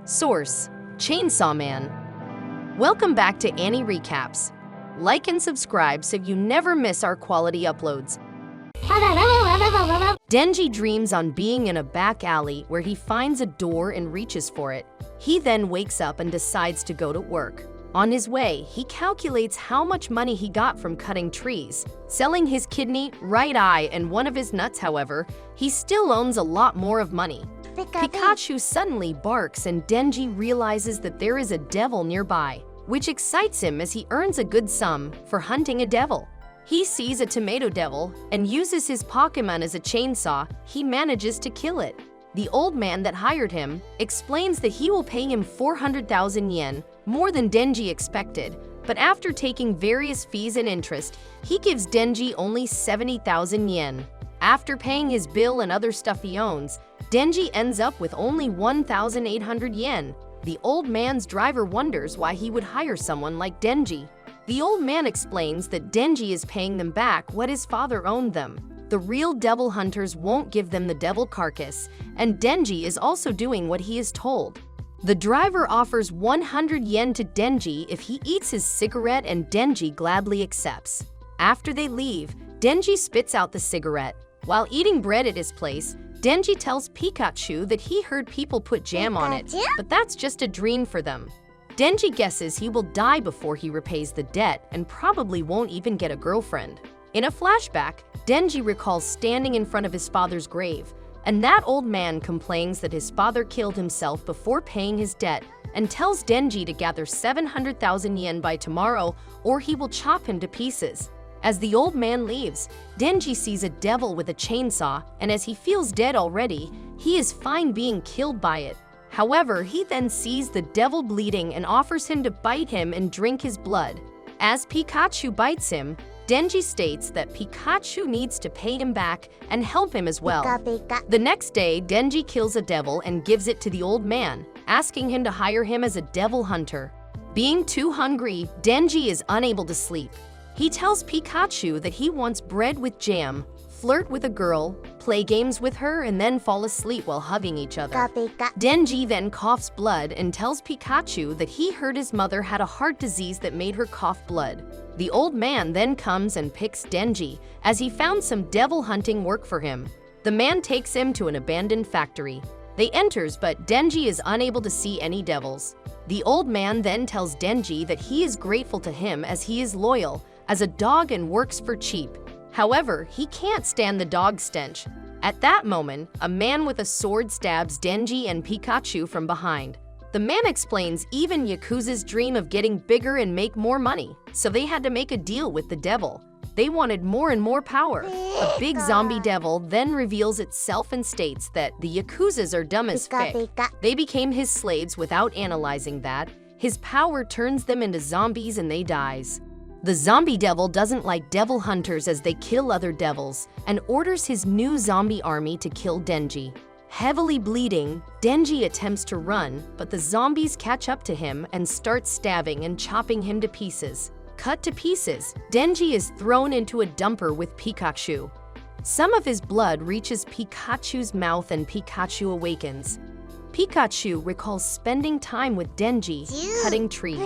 Source: Chainsaw Man. Welcome back to AniRecaps. Like and subscribe so you never miss our quality uploads. Denji dreams on being in a back alley where he finds a door and reaches for it. He then wakes up and decides to go to work. On his way, he calculates how much money he got from cutting trees. Selling his kidney, right eye, and one of his nuts, however, he still owns a lot more of money. Pikachu suddenly barks and Denji realizes that there is a devil nearby, which excites him as he earns a good sum for hunting a devil. He sees a tomato devil and uses his Pokemon as a chainsaw. He manages to kill it. The old man that hired him explains that he will pay him 400,000 yen, more than Denji expected, but after taking various fees and interest, he gives Denji only 70,000 yen. After paying his bill and other stuff he owns, Denji ends up with only 1,800 yen. The old man's driver wonders why he would hire someone like Denji. The old man explains that Denji is paying them back what his father owned them. The real devil hunters won't give them the devil carcass, and Denji is also doing what he is told. The driver offers 100 yen to Denji if he eats his cigarette, and Denji gladly accepts. After they leave, Denji spits out the cigarette. While eating bread at his place, Denji tells Pikachu that he heard people put jam on it, but that's just a dream for them. Denji guesses he will die before he repays the debt and probably won't even get a girlfriend. In a flashback, Denji recalls standing in front of his father's grave, and that old man complains that his father killed himself before paying his debt and tells Denji to gather 700,000 yen by tomorrow or he will chop him to pieces. As the old man leaves, Denji sees a devil with a chainsaw, and as he feels dead already, he is fine being killed by it. However, he then sees the devil bleeding and offers him to bite him and drink his blood. As Pikachu bites him, Denji states that Pikachu needs to pay him back and help him as well. The next day, Denji kills a devil and gives it to the old man, asking him to hire him as a devil hunter. Being too hungry, Denji is unable to sleep. He tells Pikachu that he wants bread with jam, flirt with a girl, play games with her, and then fall asleep while hugging each other. Denji then coughs blood and tells Pikachu that he heard his mother had a heart disease that made her cough blood. The old man then comes and picks Denji, as he found some devil hunting work for him. The man takes him to an abandoned factory. They enters, but Denji is unable to see any devils. The old man then tells Denji that he is grateful to him as he is loyal as a dog and works for cheap. However, he can't stand the dog stench. At that moment, a man with a sword stabs Denji and Pikachu from behind. The man explains even Yakuza's dream of getting bigger and make more money, so they had to make a deal with the devil. They wanted more and more power. A big zombie devil then reveals itself and states that the Yakuzas are dumb as fick. They became his slaves without analyzing that. His power turns them into zombies and they dies. The zombie devil doesn't like devil hunters as they kill other devils and orders his new zombie army to kill Denji. Heavily bleeding, Denji attempts to run, but the zombies catch up to him and start stabbing and chopping him to pieces. Cut to pieces, Denji is thrown into a dumper with Pikachu. Some of his blood reaches Pikachu's mouth and Pikachu awakens. Pikachu recalls spending time with Denji, cutting trees.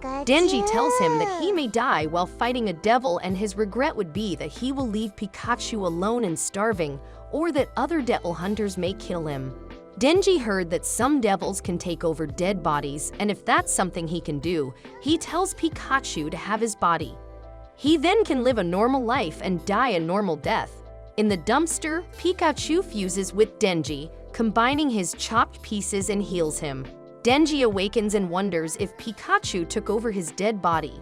Denji tells him that he may die while fighting a devil and his regret would be that he will leave Pikachu alone and starving, or that other devil hunters may kill him. Denji heard that some devils can take over dead bodies, and if that's something he can do, he tells Pikachu to have his body. He then can live a normal life and die a normal death. In the dumpster, Pikachu fuses with Denji, combining his chopped pieces and heals him. Denji awakens and wonders if Pikachu took over his dead body.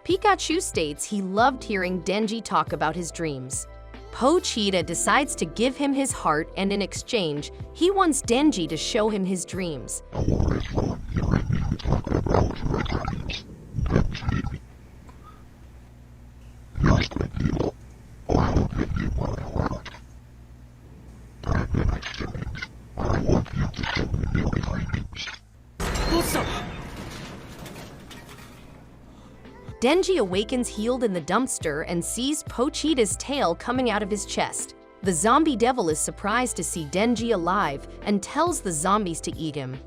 Pikachu states he loved hearing Denji talk about his dreams. Pochita decides to give him his heart, and in exchange, he wants Denji to show him his dreams. Denji awakens healed in the dumpster and sees Pochita's tail coming out of his chest. The zombie devil is surprised to see Denji alive and tells the zombies to eat him.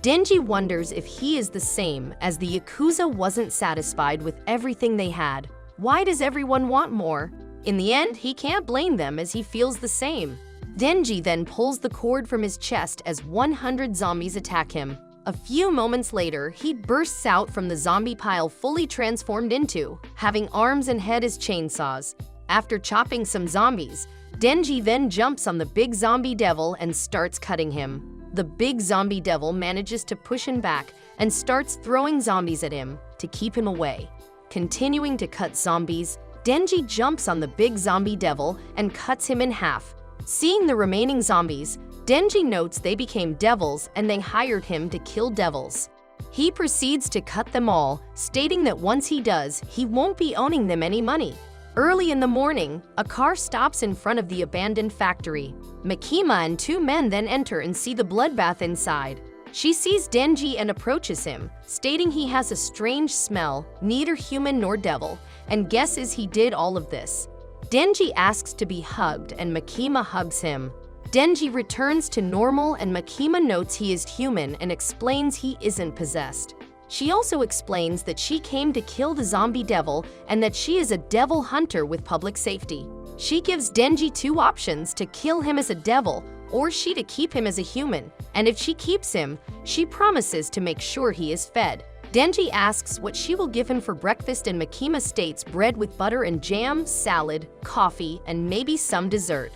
Denji wonders if he is the same, as the Yakuza wasn't satisfied with everything they had. Why does everyone want more? In the end, he can't blame them as he feels the same. Denji then pulls the cord from his chest as 100 zombies attack him. A few moments later, he bursts out from the zombie pile fully transformed into, having arms and head as chainsaws. After chopping some zombies, Denji then jumps on the big zombie devil and starts cutting him. The big zombie devil manages to push him back and starts throwing zombies at him to keep him away. Continuing to cut zombies, Denji jumps on the big zombie devil and cuts him in half. Seeing the remaining zombies, Denji notes they became devils and they hired him to kill devils. He proceeds to cut them all, stating that once he does, he won't be owing them any money. Early in the morning, a car stops in front of the abandoned factory. Makima and two men then enter and see the bloodbath inside. She sees Denji and approaches him, stating he has a strange smell, neither human nor devil, and guesses he did all of this. Denji asks to be hugged and Makima hugs him. Denji returns to normal and Makima notes he is human and explains he isn't possessed. She also explains that she came to kill the zombie devil and that she is a devil hunter with public safety. She gives Denji two options: to kill him as a devil or to keep him as a human, and if she keeps him, she promises to make sure he is fed. Denji asks what she will give him for breakfast and Makima states bread with butter and jam, salad, coffee, and maybe some dessert.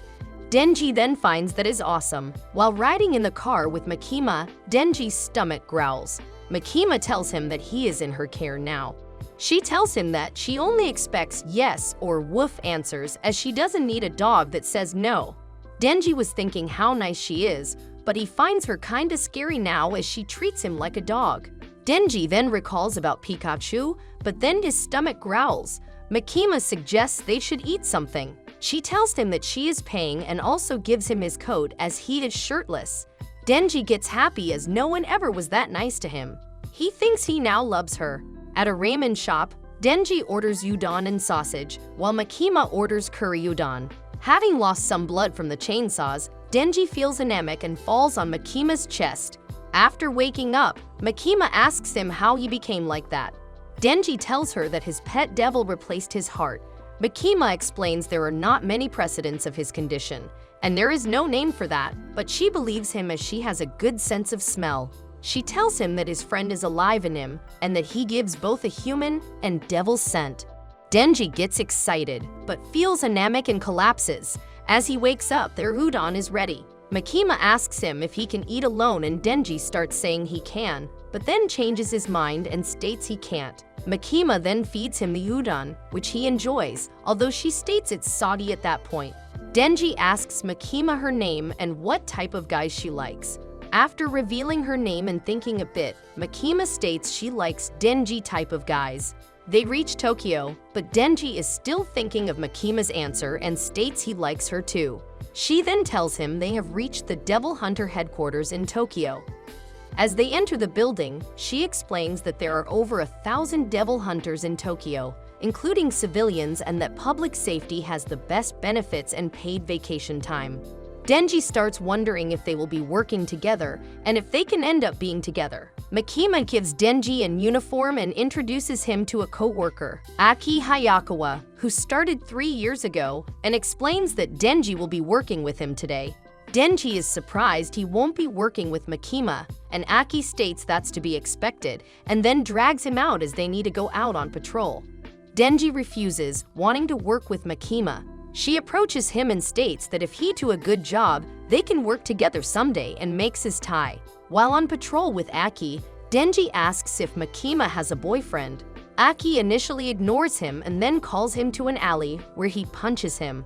Denji then finds that is awesome. While riding in the car with Makima, Denji's stomach growls. Makima tells him that he is in her care now. She tells him that she only expects yes or woof answers as she doesn't need a dog that says no. Denji was thinking how nice she is, but he finds her kinda scary now as she treats him like a dog. Denji then recalls about Pikachu, but then his stomach growls. Makima suggests they should eat something. She tells him that she is paying and also gives him his coat as he is shirtless. Denji gets happy as no one ever was that nice to him. He thinks he now loves her. At a ramen shop, Denji orders udon and sausage, while Makima orders curry udon. Having lost some blood from the chainsaws, Denji feels anemic and falls on Makima's chest. After waking up, Makima asks him how he became like that. Denji tells her that his pet devil replaced his heart. Makima explains there are not many precedents of his condition, and there is no name for that, but she believes him as she has a good sense of smell. She tells him that his friend is alive in him, and that he gives both a human and devil scent. Denji gets excited, but feels anemic and collapses. As he wakes up, their udon is ready. Makima asks him if he can eat alone and Denji starts saying he can, but then changes his mind and states he can't. Makima then feeds him the udon, which he enjoys, although she states it's soggy at that point. Denji asks Makima her name and what type of guys she likes. After revealing her name and thinking a bit, Makima states she likes Denji type of guys. They reach Tokyo, but Denji is still thinking of Makima's answer and states he likes her too. She then tells him they have reached the Devil Hunter headquarters in Tokyo. As they enter the building, she explains that there are over 1,000 devil hunters in Tokyo, including civilians, and that public safety has the best benefits and paid vacation time. Denji starts wondering if they will be working together and if they can end up being together. Makima gives Denji an uniform and introduces him to a co-worker, Aki Hayakawa, who started 3 years ago, and explains that Denji will be working with him today. Denji is surprised he won't be working with Makima, and Aki states that's to be expected, and then drags him out as they need to go out on patrol. Denji refuses, wanting to work with Makima. She approaches him and states that if he do a good job, they can work together someday, and makes his tie. While on patrol with Aki, Denji asks if Makima has a boyfriend. Aki initially ignores him and then calls him to an alley where he punches him.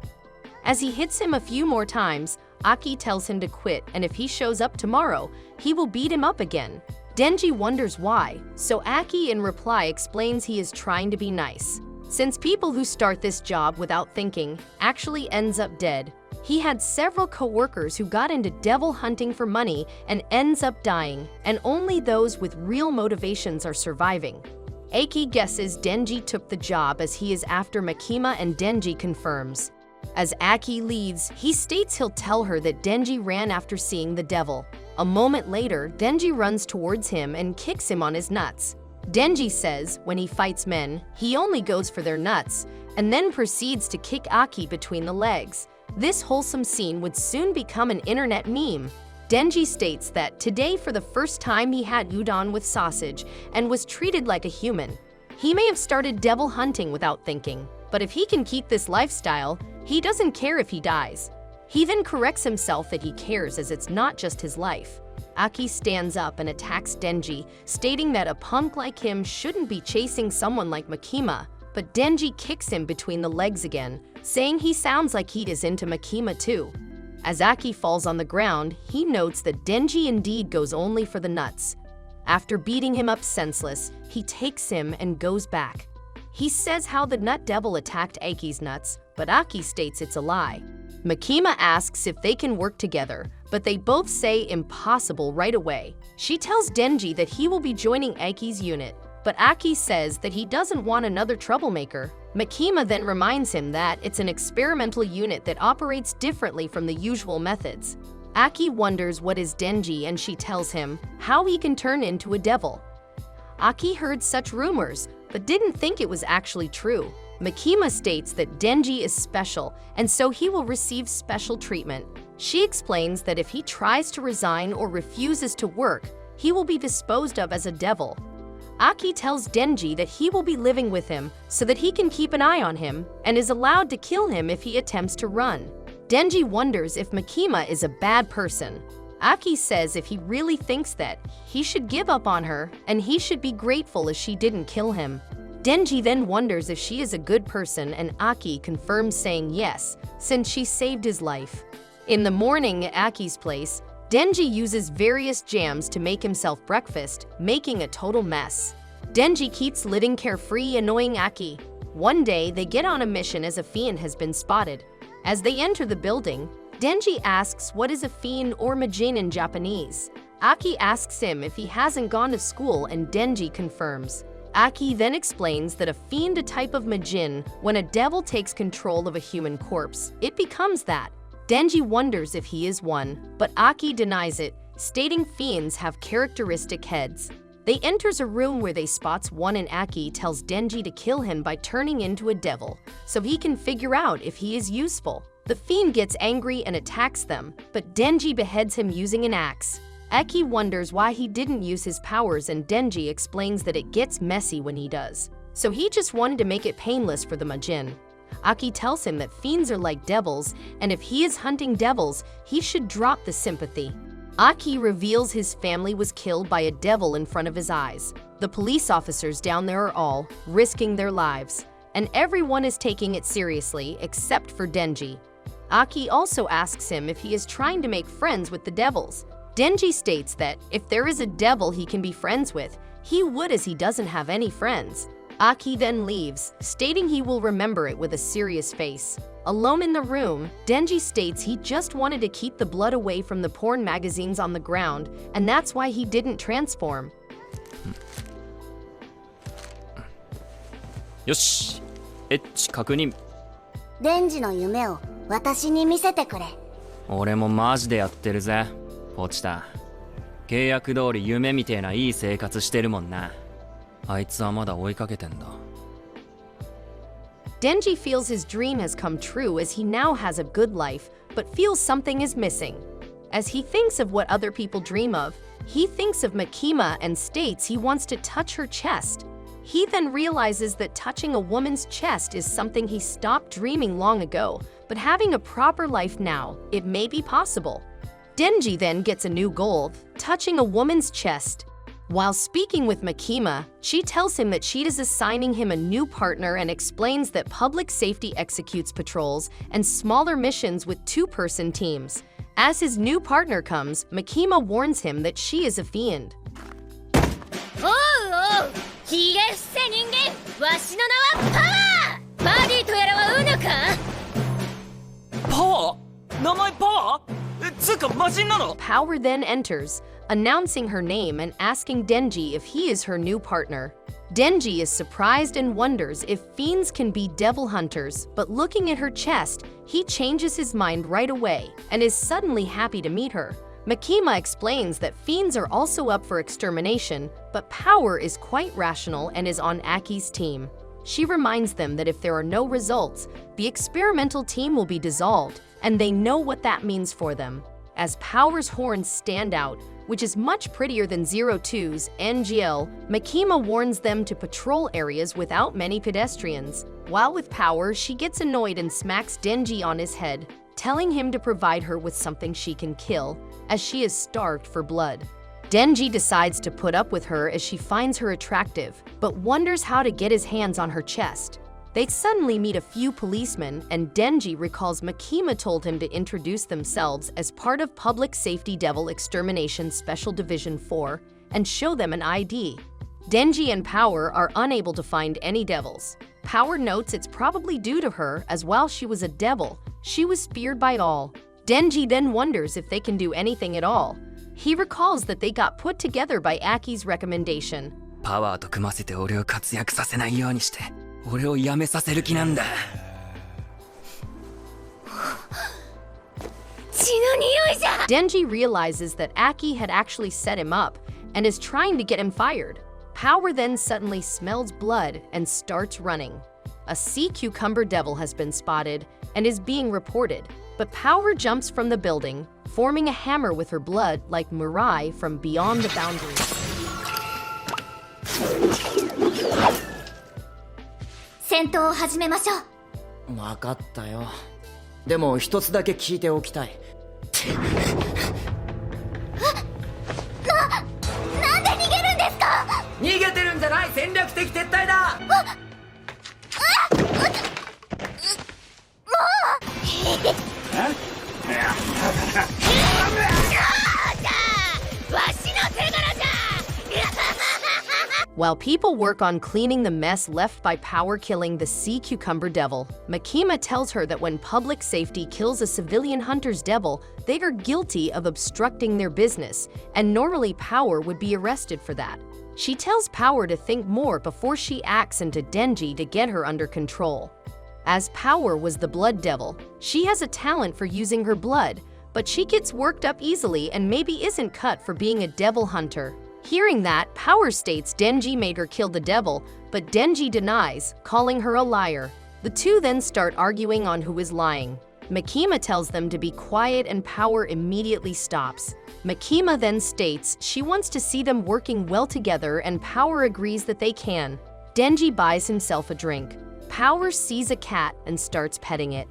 As he hits him a few more times, Aki tells him to quit, and if he shows up tomorrow, he will beat him up again. Denji wonders why, so Aki in reply explains he is trying to be nice. Since people who start this job without thinking actually ends up dead. He had several co-workers who got into devil hunting for money and ends up dying, and only those with real motivations are surviving. Aki guesses Denji took the job as he is after Makima, and Denji confirms. As Aki leaves, he states he'll tell her that Denji ran after seeing the devil. A moment later, Denji runs towards him and kicks him on his nuts. Denji says when he fights men, he only goes for their nuts, and then proceeds to kick Aki between the legs. This wholesome scene would soon become an internet meme. Denji states that today for the first time he had udon with sausage and was treated like a human. He may have started devil hunting without thinking, but if he can keep this lifestyle, he doesn't care if he dies. He then corrects himself that he cares as it's not just his life. Aki stands up and attacks Denji, stating that a punk like him shouldn't be chasing someone like Makima, but Denji kicks him between the legs again, saying he sounds like he is into Makima too. As Aki falls on the ground, he notes that Denji indeed goes only for the nuts. After beating him up senseless, he takes him and goes back. He says how the nut devil attacked Aki's nuts, but Aki states it's a lie. Makima asks if they can work together, but they both say impossible right away. She tells Denji that he will be joining Aki's unit, but Aki says that he doesn't want another troublemaker. Makima then reminds him that it's an experimental unit that operates differently from the usual methods. Aki wonders what is Denji and she tells him how he can turn into a devil. Aki heard such rumors, but didn't think it was actually true. Makima states that Denji is special, and so he will receive special treatment. She explains that if he tries to resign or refuses to work, he will be disposed of as a devil. Aki tells Denji that he will be living with him so that he can keep an eye on him and is allowed to kill him if he attempts to run. Denji wonders if Makima is a bad person. Aki says if he really thinks that, he should give up on her and he should be grateful as she didn't kill him. Denji then wonders if she is a good person and Aki confirms saying yes, since she saved his life. In the morning at Aki's place, Denji uses various jams to make himself breakfast, making a total mess. Denji keeps living carefree, annoying Aki. One day, they get on a mission as a fiend has been spotted. As they enter the building, Denji asks what is a fiend or majin in Japanese. Aki asks him if he hasn't gone to school and Denji confirms. Aki then explains that a fiend, a type of majin, when a devil takes control of a human corpse, it becomes that. Denji wonders if he is one, but Aki denies it, stating fiends have characteristic heads. They enters a room where they spots one and Aki tells Denji to kill him by turning into a devil, so he can figure out if he is useful. The fiend gets angry and attacks them, but Denji beheads him using an axe. Aki wonders why he didn't use his powers and Denji explains that it gets messy when he does, so he just wanted to make it painless for the majin. Aki tells him that fiends are like devils, and if he is hunting devils, he should drop the sympathy. Aki reveals his family was killed by a devil in front of his eyes. The police officers down there are all risking their lives, and everyone is taking it seriously except for Denji. Aki also asks him if he is trying to make friends with the devils. Denji states that if there is a devil he can be friends with, he would as he doesn't have any friends. Aki then leaves, stating he will remember it with a serious face. Alone in the room, Denji states he just wanted to keep the blood away from the porn magazines on the ground, and that's why he didn't transform. よし、エッチ確認。デンジの夢を私に見せてくれ。俺もマジでやってるぜ、ポチタ。契約通り夢みてえないい生活してるもんな。あいつはまだ追いかけてんだ。Denji feels his dream has come true as he now has a good life, but feels something is missing. As he thinks of what other people dream of, he thinks of Makima and states he wants to touch her chest. He then realizes that touching a woman's chest is something he stopped dreaming long ago, but having a proper life now, it may be possible. Denji then gets a new goal, touching a woman's chest. While speaking with Makima, she tells him that she is assigning him a new partner and explains that public safety executes patrols and smaller missions with two-person teams. As his new partner comes, Makima warns him that she is a fiend. Oh, ひげ伏せ人間、わしの名はパワー。バディとやらはうぬか。パワー？名前パワー？つうか魔人なの？ Power then enters. announcing her name and asking Denji if he is her new partner. Denji is surprised and wonders if fiends can be devil hunters, but looking at her chest, he changes his mind right away and is suddenly happy to meet her. Makima explains that fiends are also up for extermination, but Power is quite rational and is on Aki's team. She reminds them that if there are no results, the experimental team will be dissolved, and they know what that means for them. As Power's horns stand out, which is much prettier than 02's NGL, Makima warns them to patrol areas without many pedestrians. While with Power, she gets annoyed and smacks Denji on his head, telling him to provide her with something she can kill, as she is starved for blood. Denji decides to put up with her as she finds her attractive, but wonders how to get his hands on her chest. They suddenly meet a few policemen, and Denji recalls Makima told him to introduce themselves as part of Public Safety Devil Extermination Special Division 4 and show them an ID. Denji and Power are unable to find any devils. Power notes it's probably due to her, as while she was a devil, she was feared by all. Denji then wonders if they can do anything at all. He recalls that they got put together by Aki's recommendation. パワーと組ませて俺を活躍させないようにして俺を辞めさせる気なんだ。血の匂いじゃ。 Denji realizes that Aki had actually set him up and is trying to get him fired. Power then suddenly smells blood and starts running. A sea cucumber devil has been spotted and is being reported, but Power jumps from the building, forming a hammer with her blood like Mirai from beyond the boundaries. 戦闘を始めましょう。分かったよ。でも一つだけ聞いておきたい。なんで逃げるんですか。逃げてるんじゃない、戦略的撤退だ。While people work on cleaning the mess left by Power killing the sea cucumber devil, Makima tells her that when public safety kills a civilian hunter's devil, they are guilty of obstructing their business, and normally Power would be arrested for that. She tells Power to think more before she acts into Denji to get her under control. As Power was the blood devil, she has a talent for using her blood, but she gets worked up easily and maybe isn't cut for being a devil hunter. Hearing that, Power states Denji made her kill the devil, but Denji denies, calling her a liar. The two then start arguing on who is lying. Makima tells them to be quiet and Power immediately stops. Makima then states she wants to see them working well together and Power agrees that they can. Denji buys himself a drink. Power sees a cat and starts petting it.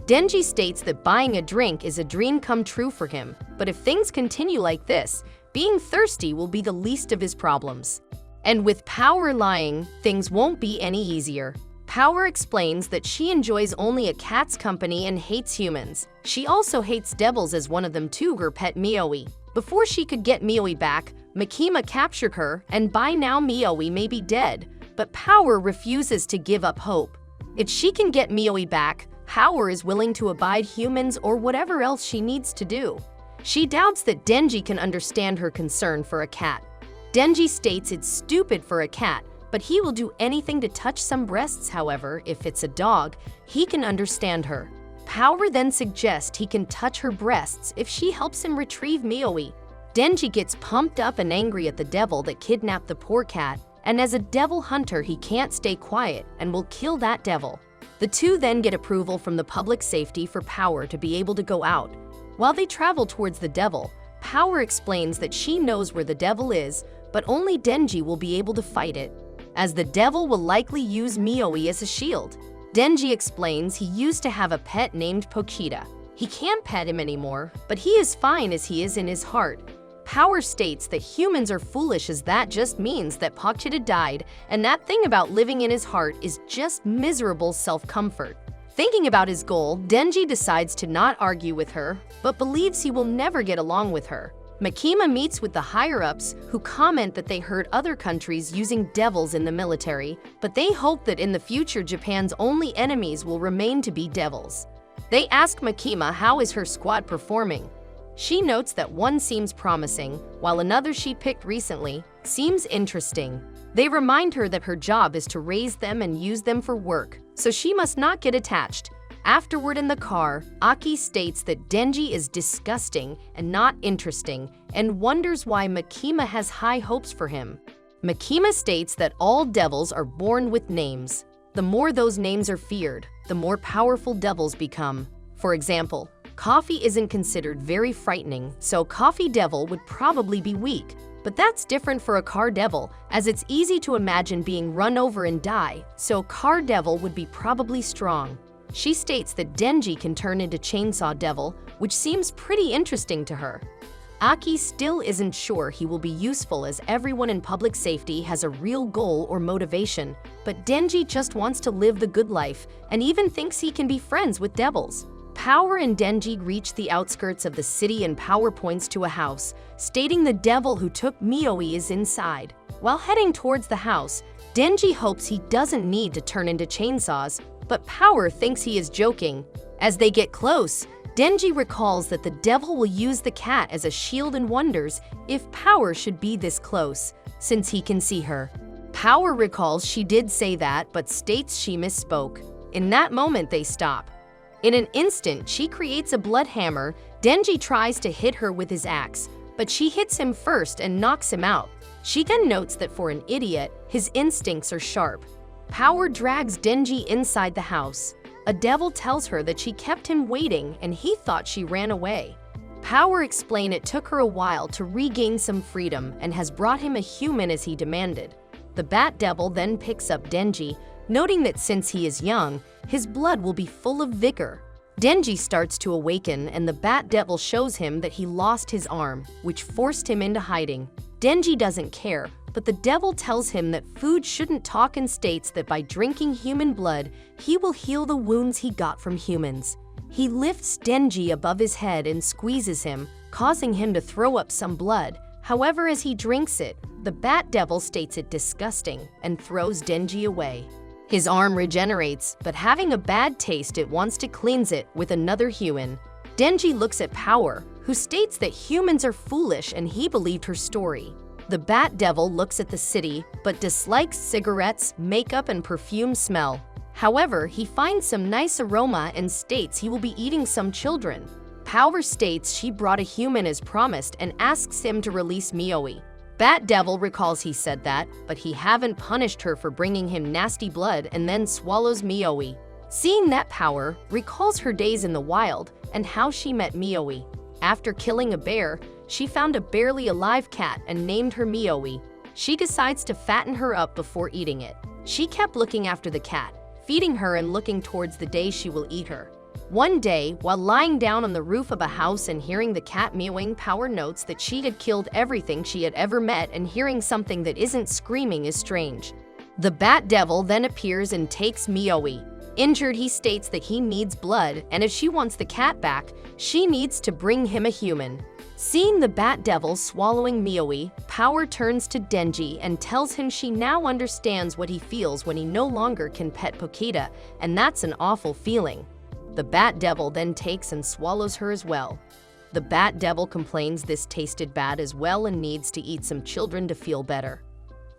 Denji states that buying a drink is a dream come true for him, but if things continue like this, being thirsty will be the least of his problems. And with Power lying, things won't be any easier. Power explains that she enjoys only a cat's company and hates humans. She also hates devils as one of them too, her pet Mioi. Before she could get Mioi back, Makima captured her, and by now Mioi may be dead, but Power refuses to give up hope. If she can get Mioi back, Power is willing to abide humans or whatever else she needs to do. She doubts that Denji can understand her concern for a cat. Denji states it's stupid for a cat, but he will do anything to touch some breasts. However, if it's a dog, he can understand her. Power then suggests he can touch her breasts if she helps him retrieve Mioi. Denji gets pumped up and angry at the devil that kidnapped the poor cat, and as a devil hunter he can't stay quiet and will kill that devil. The two then get approval from the public safety for Power to be able to go out. While they travel towards the devil, Power explains that she knows where the devil is, but only Denji will be able to fight it, as the devil will likely use Mioi as a shield. Denji explains he used to have a pet named Pochita. He can't pet him anymore, but he is fine as he is in his heart. Power states that humans are foolish as that just means that Pochita died, and that thing about living in his heart is just miserable self-comfort. Thinking about his goal, Denji decides to not argue with her, but believes he will never get along with her. Makima meets with the higher-ups who comment that they heard other countries using devils in the military, but they hope that in the future Japan's only enemies will remain to be devils. They ask Makima how is her squad performing. She notes that one seems promising, while another she picked recently seems interesting. They remind her that her job is to raise them and use them for work, so she must not get attached. Afterward in the car, Aki states that Denji is disgusting and not interesting and wonders why Makima has high hopes for him. Makima states that all devils are born with names. The more those names are feared, the more powerful devils become. For example, Coffee isn't considered very frightening, so Coffee Devil would probably be weak. But that's different for a Car Devil, as it's easy to imagine being run over and die, so Car Devil would be probably strong. She states that Denji can turn into Chainsaw Devil, which seems pretty interesting to her. Aki still isn't sure he will be useful as everyone in public safety has a real goal or motivation, but Denji just wants to live the good life and even thinks he can be friends with devils. Power and Denji reach the outskirts of the city and Power points to a house, stating the devil who took Mioi is inside. While heading towards the house, Denji hopes he doesn't need to turn into chainsaws, but Power thinks he is joking. As they get close, Denji recalls that the devil will use the cat as a shield and wonders if Power should be this close, since he can see her. Power recalls she did say that, but states she misspoke. In that moment, they stop. In an instant, she creates a blood hammer. Denji tries to hit her with his axe, but she hits him first and knocks him out. She then notes that for an idiot, his instincts are sharp. Power drags Denji inside the house. A devil tells her that she kept him waiting and he thought she ran away. Power explains it took her a while to regain some freedom and has brought him a human as he demanded. The Bat Devil then picks up Denji, noting that since he is young, his blood will be full of vigor. Denji starts to awaken and the Bat Devil shows him that he lost his arm, which forced him into hiding. Denji doesn't care, but the devil tells him that food shouldn't talk and states that by drinking human blood, he will heal the wounds he got from humans. He lifts Denji above his head and squeezes him, causing him to throw up some blood. However, as he drinks it, the Bat Devil states it disgusting and throws Denji away. His arm regenerates, but having a bad taste, it wants to cleanse it with another human. Denji looks at Power, who states that humans are foolish and he believed her story. The Bat Devil looks at the city, but dislikes cigarettes, makeup, and perfume smell. However, he finds some nice aroma and states he will be eating some children. Power states she brought a human as promised and asks him to release Mioi. Bat Devil recalls he said that, but he haven't punished her for bringing him nasty blood and then swallows Mioi. Seeing that, Power recalls her days in the wild and how she met Mioi. After killing a bear, she found a barely alive cat and named her Mioi. She decides to fatten her up before eating it. She kept looking after the cat, feeding her and looking towards the day she will eat her. One day, while lying down on the roof of a house and hearing the cat meowing, Power notes that she had killed everything she had ever met and hearing something that isn't screaming is strange. The Bat Devil then appears and takes Mioi. Injured, he states that he needs blood, and if she wants the cat back, she needs to bring him a human. Seeing the Bat Devil swallowing Mioi, Power turns to Denji and tells him she now understands what he feels when he no longer can pet Pokita, and that's an awful feeling. The Bat Devil then takes and swallows her as well. The Bat Devil complains this tasted bad as well and needs to eat some children to feel better.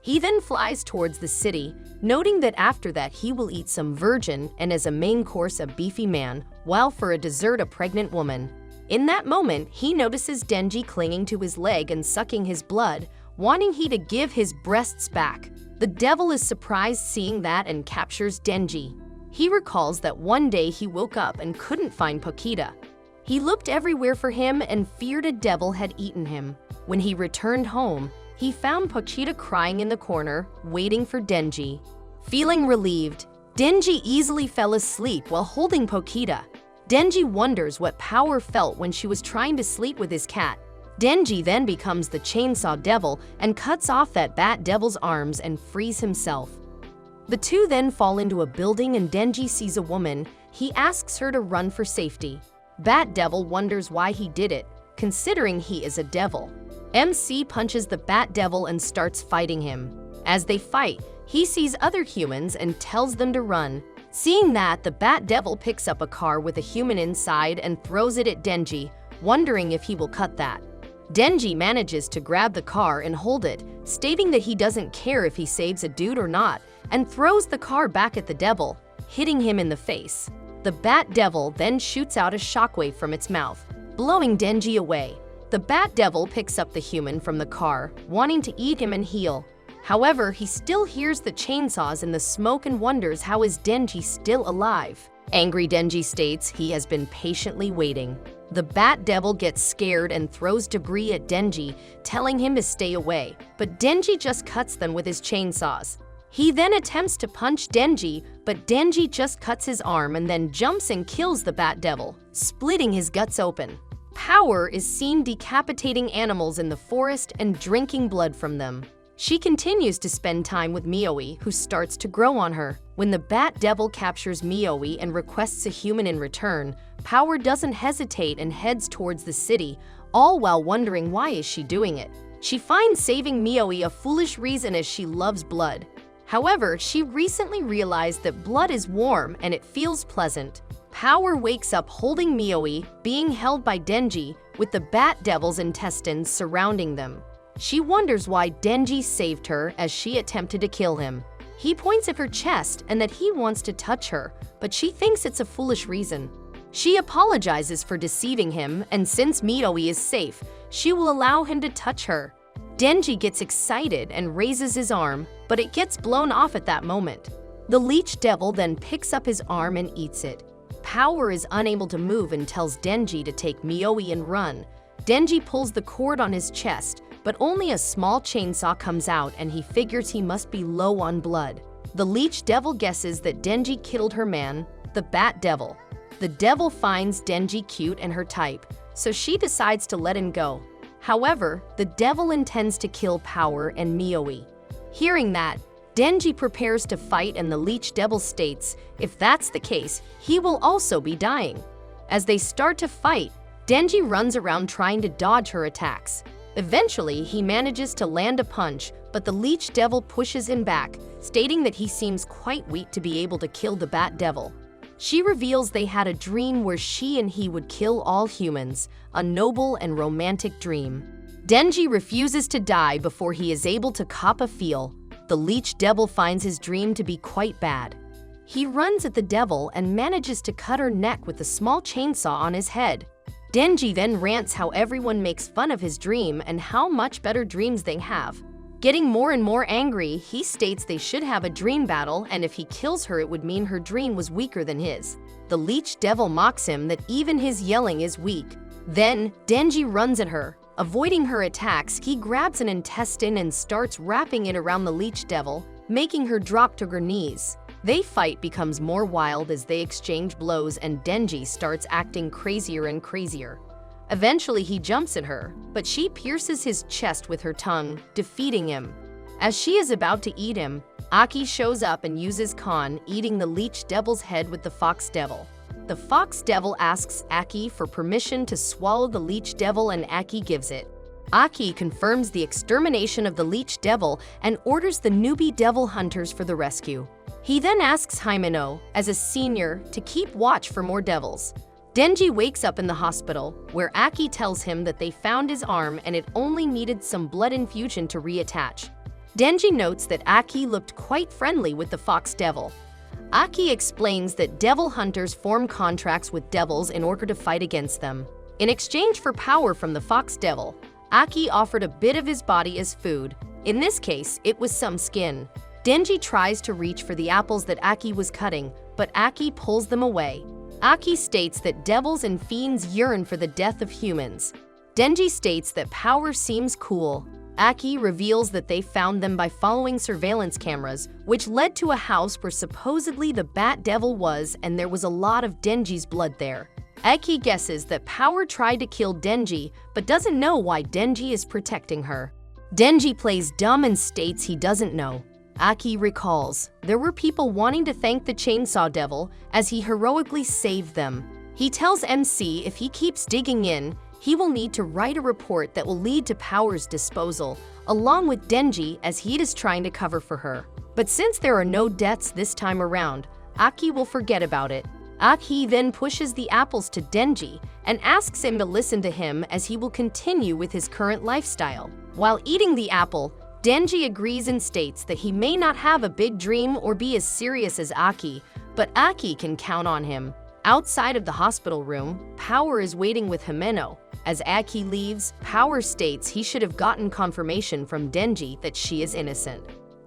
He then flies towards the city, noting that after that he will eat some virgin and as a main course a beefy man, while for a dessert a pregnant woman. In that moment, he notices Denji clinging to his leg and sucking his blood, wanting he to give his breasts back. The devil is surprised seeing that and captures Denji. He recalls that one day he woke up and couldn't find Pokita. He looked everywhere for him and feared a devil had eaten him. When he returned home, he found Pokita crying in the corner, waiting for Denji. Feeling relieved, Denji easily fell asleep while holding Pokita. Denji wonders what Power felt when she was trying to sleep with his cat. Denji then becomes the Chainsaw Devil and cuts off that Bat Devil's arms and frees himself. The two then fall into a building and Denji sees a woman. He asks her to run for safety. Bat Devil wonders why he did it, considering he is a devil. MC punches the Bat Devil and starts fighting him. As they fight, he sees other humans and tells them to run. Seeing that, the Bat Devil picks up a car with a human inside and throws it at Denji, wondering if he will cut that. Denji manages to grab the car and hold it, stating that he doesn't care if he saves a dude or not, and throws the car back at the devil, hitting him in the face. The Bat Devil then shoots out a shockwave from its mouth, blowing Denji away. The Bat Devil picks up the human from the car, wanting to eat him and heal. However, he still hears the chainsaws in the smoke and wonders how is Denji still alive. Angry Denji states he has been patiently waiting. The Bat Devil gets scared and throws debris at Denji, telling him to stay away, but Denji just cuts them with his chainsaws. He then attempts to punch Denji, but Denji just cuts his arm and then jumps and kills the Bat Devil, splitting his guts open. Power is seen decapitating animals in the forest and drinking blood from them. She continues to spend time with Mioi, who starts to grow on her. When the Bat Devil captures Mioi and requests a human in return, Power doesn't hesitate and heads towards the city, all while wondering why is she doing it. She finds saving Mioi a foolish reason as she loves blood. However, she recently realized that blood is warm and it feels pleasant. Power wakes up holding Mioi, being held by Denji, with the Bat Devil's intestines surrounding them. She wonders why Denji saved her as she attempted to kill him. He points at her chest and that he wants to touch her, but she thinks it's a foolish reason. She apologizes for deceiving him, and since Mioi is safe, she will allow him to touch her. Denji gets excited and raises his arm, but it gets blown off at that moment. The Leech Devil then picks up his arm and eats it. Power is unable to move and tells Denji to take Mioi and run. Denji pulls the cord on his chest, but only a small chainsaw comes out and he figures he must be low on blood. The Leech Devil guesses that Denji killed her man, the Bat Devil. The devil finds Denji cute and her type, so she decides to let him go. However, the devil intends to kill Power and Mioi. Hearing that, Denji prepares to fight and the Leech Devil states if that's the case, he will also be dying. As they start to fight, Denji runs around trying to dodge her attacks. Eventually, he manages to land a punch, but the Leech Devil pushes him back, stating that he seems quite weak to be able to kill the Bat Devil. She reveals they had a dream where she and he would kill all humans, a noble and romantic dream. Denji refuses to die before he is able to cop a feel. The Leech Devil finds his dream to be quite bad. He runs at the devil and manages to cut her neck with a small chainsaw on his head. Denji then rants how everyone makes fun of his dream and how much better dreams they have. Getting more and more angry, he states they should have a dream battle, and if he kills her it would mean her dream was weaker than his. The Leech Devil mocks him that even his yelling is weak. Then, Denji runs at her. Avoiding her attacks, he grabs an intestine and starts wrapping it around the Leech Devil, making her drop to her knees. Their fight becomes more wild as they exchange blows and Denji starts acting crazier and crazier. Eventually, he jumps at her, but she pierces his chest with her tongue, defeating him. As she is about to eat him, Aki shows up and uses Khan, eating the Leech Devil's head with the Fox Devil. The Fox Devil asks Aki for permission to swallow the Leech Devil and Aki gives it. Aki confirms the extermination of the Leech Devil and orders the newbie devil hunters for the rescue. He then asks Himeno, as a senior, to keep watch for more devils. Denji wakes up in the hospital, where Aki tells him that they found his arm and it only needed some blood infusion to reattach. Denji notes that Aki looked quite friendly with the Fox Devil. Aki explains that devil hunters form contracts with devils in order to fight against them. In exchange for power from the Fox Devil, Aki offered a bit of his body as food. In this case, it was some skin. Denji tries to reach for the apples that Aki was cutting, but Aki pulls them away. Aki states that devils and fiends yearn for the death of humans. Denji states that power seems cool. Aki reveals that they found them by following surveillance cameras, which led to a house where supposedly the Bat Devil was, and there was a lot of Denji's blood there. Aki guesses that Power tried to kill Denji, but doesn't know why Denji is protecting her. Denji plays dumb and states he doesn't know. Aki recalls, there were people wanting to thank the Chainsaw Devil as he heroically saved them. He tells MC if he keeps digging in, he will need to write a report that will lead to Power's disposal, along with Denji as he is trying to cover for her. But since there are no deaths this time around, Aki will forget about it. Aki then pushes the apples to Denji and asks him to listen to him as he will continue with his current lifestyle. While eating the apple, Denji agrees and states that he may not have a big dream or be as serious as Aki, but Aki can count on him. Outside of the hospital room, Power is waiting with Himeno. As Aki leaves, Power states he should have gotten confirmation from Denji that she is innocent.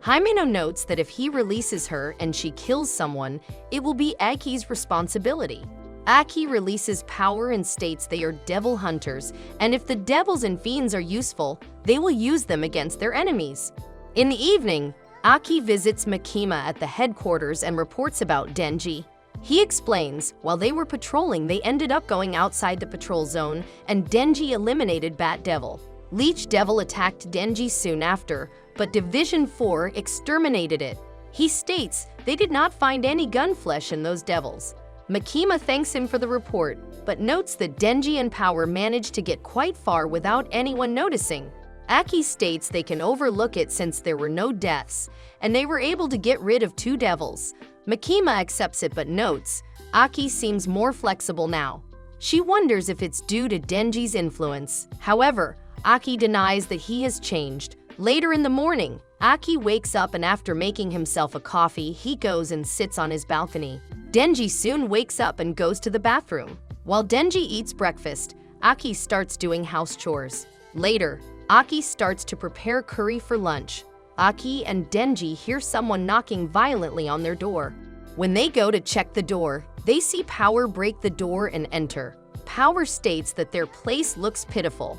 Himeno notes that if he releases her and she kills someone, it will be Aki's responsibility. Aki releases Power and states they are devil hunters, and if the devils and fiends are useful, they will use them against their enemies. In the evening, Aki visits Makima at the headquarters and reports about Denji. He explains, while they were patrolling, they ended up going outside the patrol zone, and Denji eliminated Bat Devil. Leech Devil attacked Denji soon after, but Division 4 exterminated it. He states they did not find any gun flesh in those devils. Makima thanks him for the report, but notes that Denji and Power managed to get quite far without anyone noticing. Aki states they can overlook it since there were no deaths, and they were able to get rid of 2 devils. Makima accepts it but notes Aki seems more flexible now. She wonders if it's due to Denji's influence. However, Aki denies that he has changed. Later in the morning, Aki wakes up and after making himself a coffee, he goes and sits on his balcony. Denji soon wakes up and goes to the bathroom. While Denji eats breakfast, Aki starts doing house chores. Later, Aki starts to prepare curry for lunch. Aki and Denji hear someone knocking violently on their door. When they go to check the door, they see Power break the door and enter. Power states that their place looks pitiful.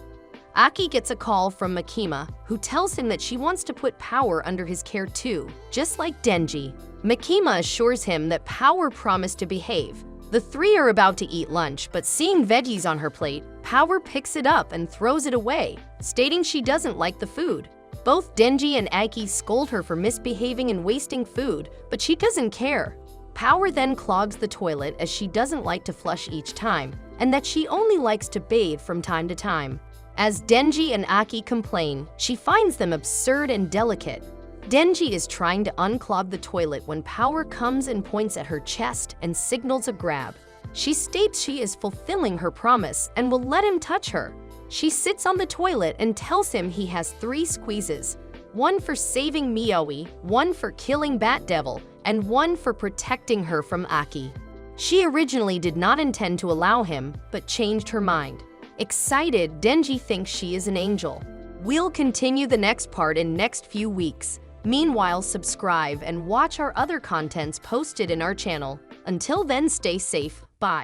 Aki gets a call from Makima, who tells him that she wants to put Power under his care too, just like Denji. Makima assures him that Power promised to behave. The 3 are about to eat lunch, but seeing veggies on her plate, Power picks it up and throws it away, stating she doesn't like the food. Both Denji and Aki scold her for misbehaving and wasting food, but she doesn't care. Power then clogs the toilet as she doesn't like to flush each time, and that she only likes to bathe from time to time. As Denji and Aki complain, she finds them absurd and delicate. Denji is trying to unclog the toilet when Power comes and points at her chest and signals a grab. She states she is fulfilling her promise and will let him touch her. She sits on the toilet and tells him he has 3 squeezes, 1 for saving Mioi, 1 for killing Bat Devil, and 1 for protecting her from Aki. She originally did not intend to allow him, but changed her mind. Excited, Denji thinks she is an angel. We'll continue the next part in next few weeks. Meanwhile, subscribe and watch our other contents posted in our channel. Until then, stay safe.